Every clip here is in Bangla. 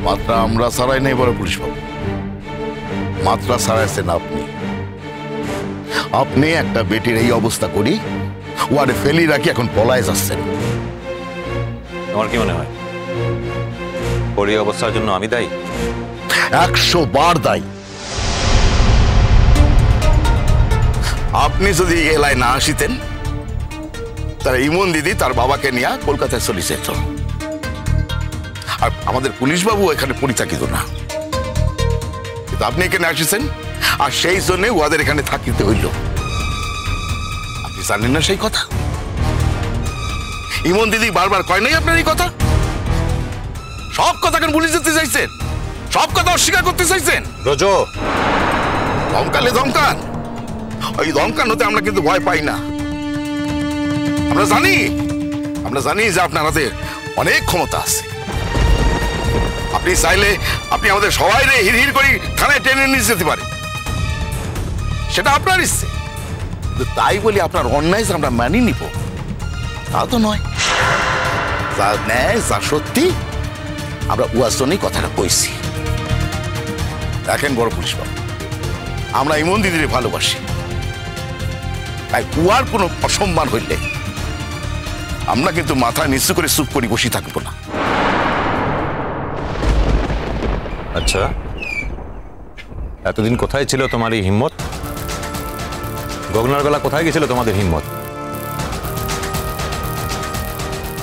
মাত্রা আমরা ছাড়াই নেই বড় পুলিশ বাবু, মাত্রা ছাড়াইছেন আপনি। আপনি একটা বেটির এই অবস্থা করি ওয়ারে ফেলি রাখি এখন পলায় যাচ্ছেন। তোমার কি মনে হয় ওর এই অবস্থার জন্য আমি দায়ী? 100 বার দায়ী। আপনি যদি এলাকায় না আসিতেন তার ইমন দিদি তার বাবাকে নিয়ে কলকাতায় চলে যেত, আর আমাদের পুলিশ বাবু এখানে পরিচালিত না। কিন্তু আপনি এখানে আসিছেন, আর সেই জন্য ওদের এখানে থাকিতে হইল। আপনি জানেন না সেই কথা? ইমন দিদি বারবার কয় নাই আপনার এই কথা? সব কথা কেন ভুলে যেতে চাইছেন? সব কথা অস্বীকার করতে চাইছেন? রোজো ধমকালে ধমকান, ওই ধমকান হতে আমরা কিন্তু ভয় পাই না। আমরা জানি যে আপনার হাতে অনেক ক্ষমতা আছে। আপনি চাইলে আপনি আমাদের সবাই হির করে থানায় টেনে নিয়ে যেতে পারেন, সেটা আপনার ইচ্ছে। কিন্তু তাই বলি আপনার অন্যায় আমরা মানি নিব তা তো নয়। যা ন্যায় যা সত্যি আমরা উয়ার জন্যই কথাটা কইছি। দেখেন বড় পুলিশ বাবু, আমরা ইমন দিদিরে ভালোবাসি, তাই উয়ার কোনো অসম্মান হইলে আমরা কিন্তু মাথা নিচু করে চুপ করে বসে থাকবো না। আচ্ছা, এতদিন কোথায় ছিল তোমার এই হিম্মত? গগনার বেলা কোথায় গেছিল তোমাদের হিম্মত?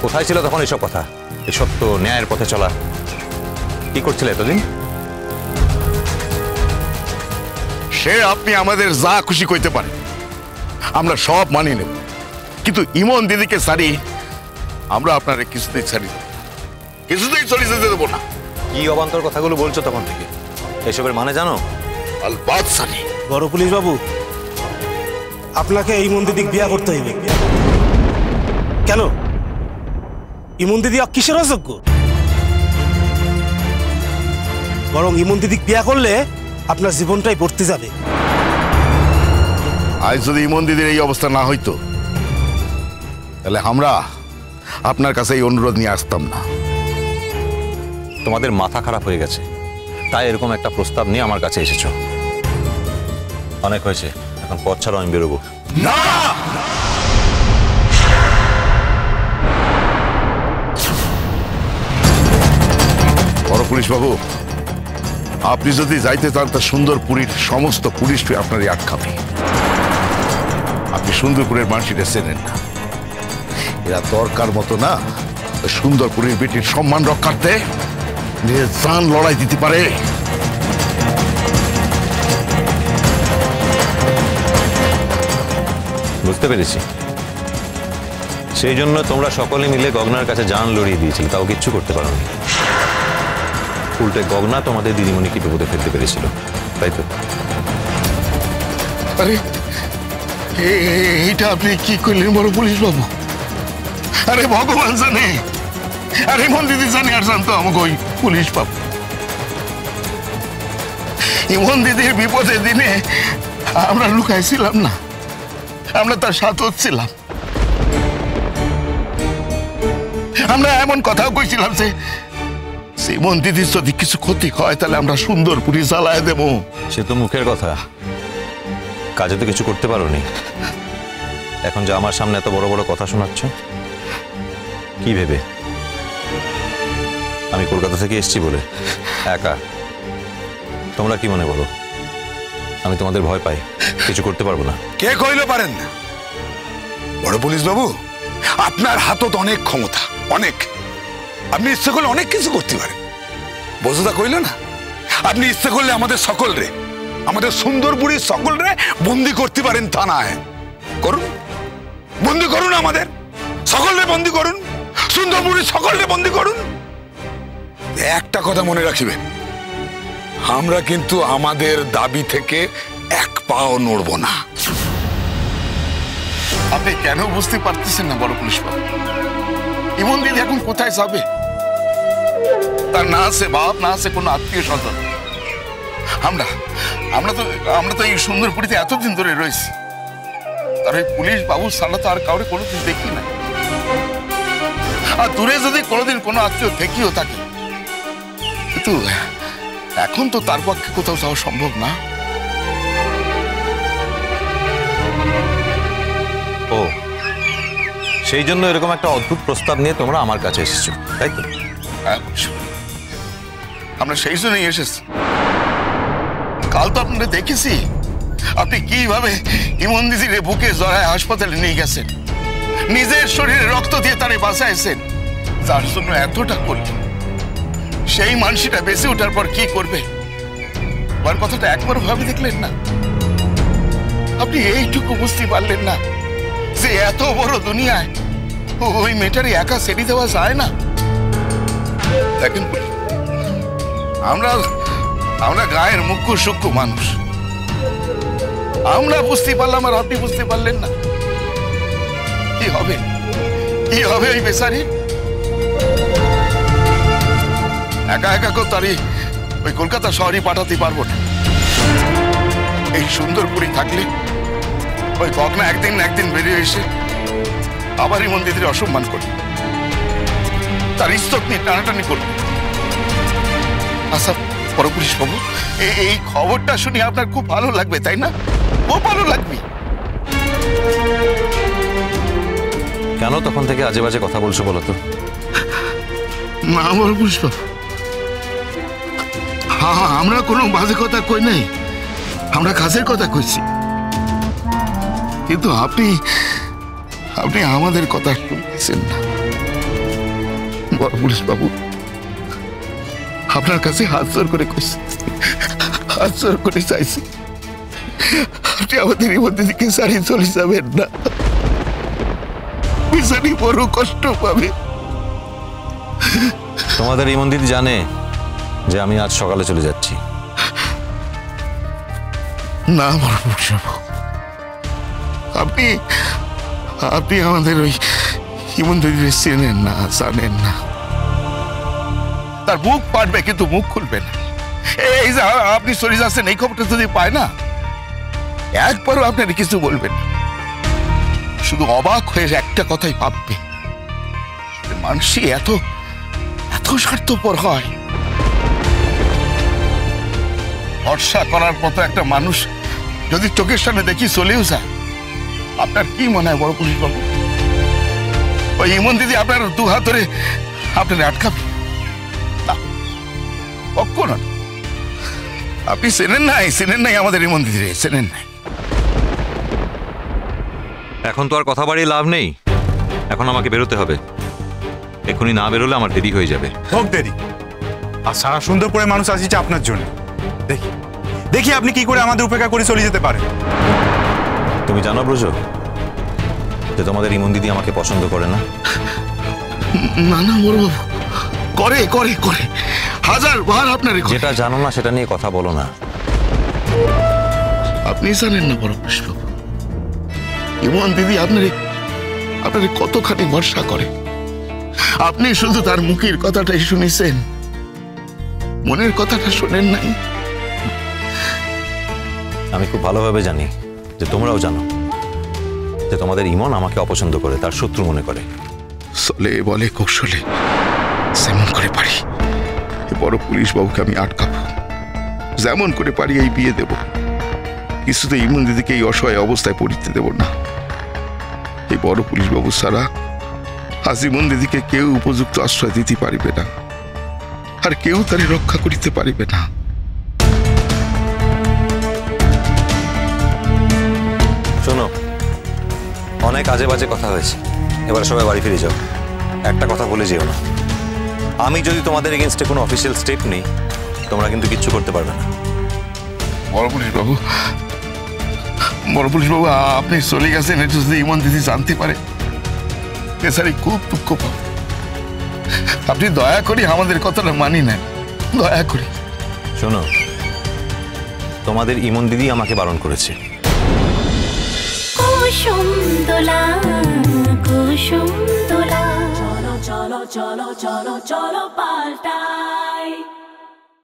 কোথায় ছিল তখন এসব কথা, এই সত্য ন্যায়ের পথে চলা? কি করছিলে এতদিন? সে আপনি আমাদের যা খুশি কইতে পারেন, আমরা সব মানি নেব, কিন্তু ইমন দিদিকে ছাড়ি আমরা আপনার কিছুতেই ছাড়ি কিছুতেই চলে যেতে দেবো না। কি অবান্তর কথাগুলো বলছো তখন থেকে? এসবের মানে জানো? আলবাত জানি। বড় পুলিশ বাবু, আপনাকে ইমন দিদিক বিয়া করতে হইবে। কেন? ইমন দিদি কিসের অযোগ্য? বরং ইমন দিদিক বিয়া করলে আপনার জীবনটাই বর্তে যাবে। আজ যদি ইমন দিদির এই অবস্থা না হইতো তাহলে আমরা আপনার কাছে এই অনুরোধ নিয়ে আসতাম না। তোমাদের মাথা খারাপ হয়ে গেছে, তাই এরকম একটা প্রস্তাব নিয়ে আমার কাছে এসেছো। অনেক হয়েছে, এখন পথ ছাড়াও আমি বেরোবো। না, বড় পুলিশ বাবু, আপনি যদি যাইতে চান তা সুন্দরপুরীর সমস্ত পুলিশ আপনারই আটকাবে। আপনি সুন্দরপুরের মানুষেরা চেনেন না, এরা দরকার মতো না সুন্দরপুরের বেটির সম্মান রক্ষার্থে নিজের জান লড়াই দিতে পারে। বুঝতে পেরেছি, সেই জন্য তোমরা সকলে মিলে গগনার কাছে জান লড়িয়ে দিয়েছিলে, তাও কিচ্ছু করতে পারো না। উল্টে গগনা তোমাদের দিদিমণিকে বিপদে ফেলতে পেরেছিল, তাই তো? আরে এইটা আপনি কি করলেন বড় পুলিশ বাবু? আরে ভগবান জানে, আরে ইমন দিদি জানে, আর জানতো আমাকে ওই পুলিশ বাবু। ইমন দিদির বিপদের দিনে আমরা লুকাইছিলাম না, আমরা তার সাথে ছিলাম। আমরা এমন কথাও কইছিলাম যে ইমন দিদির যদি কিছু ক্ষতি হয় তাহলে আমরা সুন্দরপুরি জ্বালায় দেবো। সে তো মুখের কথা, কাজে তো কিছু করতে পারোনি। এখন যে আমার সামনে এত বড় বড় কথা শোনাচ্ছ, কি ভেবে? আমি কলকাতা থেকে এসেছি বলে একা? তোমরা কি মনে করো আমি তোমাদের ভয় পাই, কিছু করতে পারবো না? কে কইলে পারেন না বড় পুলিশ বাবু? আপনার হাতত অনেক ক্ষমতা, অনেক। আপনি ইচ্ছে করলে অনেক কিছু করতে পারেন। বোঝা কইল না? আপনি ইচ্ছে করলে আমাদের সকলরে, আমাদের সুন্দরপুরীর সকলরে বন্দি করতে পারেন থানায়। করুন, বন্দি করুন, আমাদের সকলরে বন্দি করুন, সুন্দরপুরীর সকলরে বন্দি করুন। একটা কথা মনে রাখিবেন, আমরা কিন্তু আমাদের দাবি থেকে এক পাও নড়ব না। আপনি কেন বুঝতে পারতেছেন না বড় পুলিশ বাবু? ইমন দিদি এখন কোথায় যাবে? তার না আছে বাপ, না আছে কোনো আত্মীয় স্বজন। আমরা তো এই সুন্দরপুরীতে এতদিন ধরে রয়েছি, আর ওই পুলিশ বাবু ছাড়া তো আর কাউরে কোনোদিন দেখি না। আর দূরে যদি কোনোদিন কোনো আত্মীয় থেকেও থাকে, কিন্তু এখন তো তার পক্ষে কোথাও যাওয়া সম্ভব না। ও, সেই জন্য এরকম একটা অদ্ভুত প্রস্তাব নিয়ে তোমরা আমার কাছে এসেছো, তাই তো? আমরা সেই জন্যই এসেছি। কাল তো আপনারা দেখেছি আপনি কিভাবে ইমন দিদির বুকে জড়ায় হাসপাতালে নিয়ে গেছেন, নিজের শরীরে রক্ত দিয়ে তারে বাঁচাইছেন, যার জন্য এতটা করলেন। সেই মানুষটা বেঁচে ওঠার পর কি করবে ওর কথাটা একবার ভাবে দেখলেন না? আপনি এইটুকু বুঝতে পারলেন না যে এত বড় দুনিয়ায় ওই মেয়েটারই একা ছেড়ে দেওয়া যায় না? দেখেন, আমরা গায়ের মুখ্য সূক্ষ্ম মানুষ, আমরা বুঝতে পারলাম আর আপনি বুঝতে পারলেন না। কি হবে ওই বেচারি? একা একা কেউ তারই ওই কলকাতা শহরে পাঠাতে পারবো না। এই সুন্দরপুরি থাকলে ওই গগনা একদিন না একদিন বেরিয়ে এসে আবার ইমন দিদির অসম্মান করবে, তার ইজ্জত নিয়ে টানাটানি করবে। আচ্ছা পরপুরুষ বাবু, এই খবরটা শুনে আপনার খুব ভালো লাগবে, তাই না? খুব ভালো লাগবে। কেন তখন থেকে আজে বাজে কথা বলছো বলো তো? না পরপুরুষ বাবু, হ্যাঁ, আমরা কোনো বাজে কথা কই নাই, আমরা কাজের কথা কইছি। কিন্তু আপনি আমাদের কথা শুনতেছেন না। পরপুরুষ বাবু, আপনার কাছে হাত জোর করে কইছি, হাত জোর করে চাইছি, আপনি আমাদের ইমন দিদিকে ছাড়িয়ে চলে যাবেন না। বিশালী বড় কষ্ট পাবে। তোমাদের ইমন দিদি জানে যে আমি আজ সকালে চলে যাচ্ছি? না পরপুরুষ বাবু, আপনি আমাদের ওই ইমন দিদিকে চেনেন না, জানেন না। তার বুক পাটবে কিন্তু মুখ খুলবে না। এই যে আপনি চলে যাচ্ছেন, এই খবরটা যদি পায় না, একবারও আপনার কিছু বলবেন না, শুধু অবাক হয়ে একটা কথাই ভাববে, মানুষই এত স্বার্থপর হয়। ভরসা করার মতো একটা মানুষ যদি চোখের সামনে দেখি চলেও যায়, আপনার কি মনে হয় বড় পুলিশ বাবু? ওই ইমন দিদি আপনার দু হাত ধরে আপনার আটকাবে? কখনো না। আপনি চেনেন নাই আমাদের ইমন দিদি, চেনেন নাই। এখন তো আর কথা বাড়িয়ে লাভ নেই, এখন আমাকে বেরোতে হবে। এখনই না বেরোলে আমার দেরি হয়ে যাবে। হোক দেরি, আর সারা সুন্দরপুরে মানুষ আসছে আপনার জন্য। দেখি আপনি কি করে আমাদের উপেক্ষা করে চলে যেতে পারেন। তুমি জানো ব্রজ যে তোমাদের ইমন দিদি আমাকে পছন্দ করে না? না বড় বাবু, করে হাজার বার আপনার। যেটা জানো না সেটা নিয়ে কথা বলো না। আপনি জানেন না বড় পুলিশ বাবু, ইমন দিদি আপনার কতখানি ভরসা করে। আপনি শুধু তার মুখের কথাটাই শুনেছেন, মনের কথাটা শোনেন নাই। আমি খুব ভালোভাবে জানি যে তোমরাও জানো যে তোমাদের ইমন আমাকে অপছন্দ করে, তার শত্রু মনে করে। চলে বলে কৌশলে যেমন করে পারি বড় পুলিশ বাবুকে আমি আটকাবো, যেমন করে পারি এই বিয়ে দেব। কিছুতে ইমন দিদিকে এই অসহায় অবস্থায় পড়তে দেব না। এই বড় পুলিশ বাবু ছাড়া আজ ইমন দিদিকে কেউ উপযুক্ত আশ্রয় দিতে পারিবে না, আর কেউ তারে রক্ষা করিতে পারিবে না। শোনো, অনেক আজে বাজে কথা হয়েছে, এবার সবাই বাড়ি ফিরে যাও। একটা কথা বলে যেও না, আমি যদি তোমাদের এগেনস্টে কোনো অফিসিয়াল স্টেপ নেই, তোমরা কিন্তু কিচ্ছু করতে পারবে না। বড় পুলিশ বাবু, আপনি চলে গেছেন, এটা যদি ইমন দিদি জানতে পারে বেচারি খুব দুঃখ পাবে। আপনি দয়া করি আমাদের কথাটা মানি নেন, দয়া করি। শোনো, তোমাদের ইমন দিদি আমাকে বারণ করেছে। কুসুম দোলা কুসুম দোলা, চলো চলো চলো চলো চলো পাল্টা।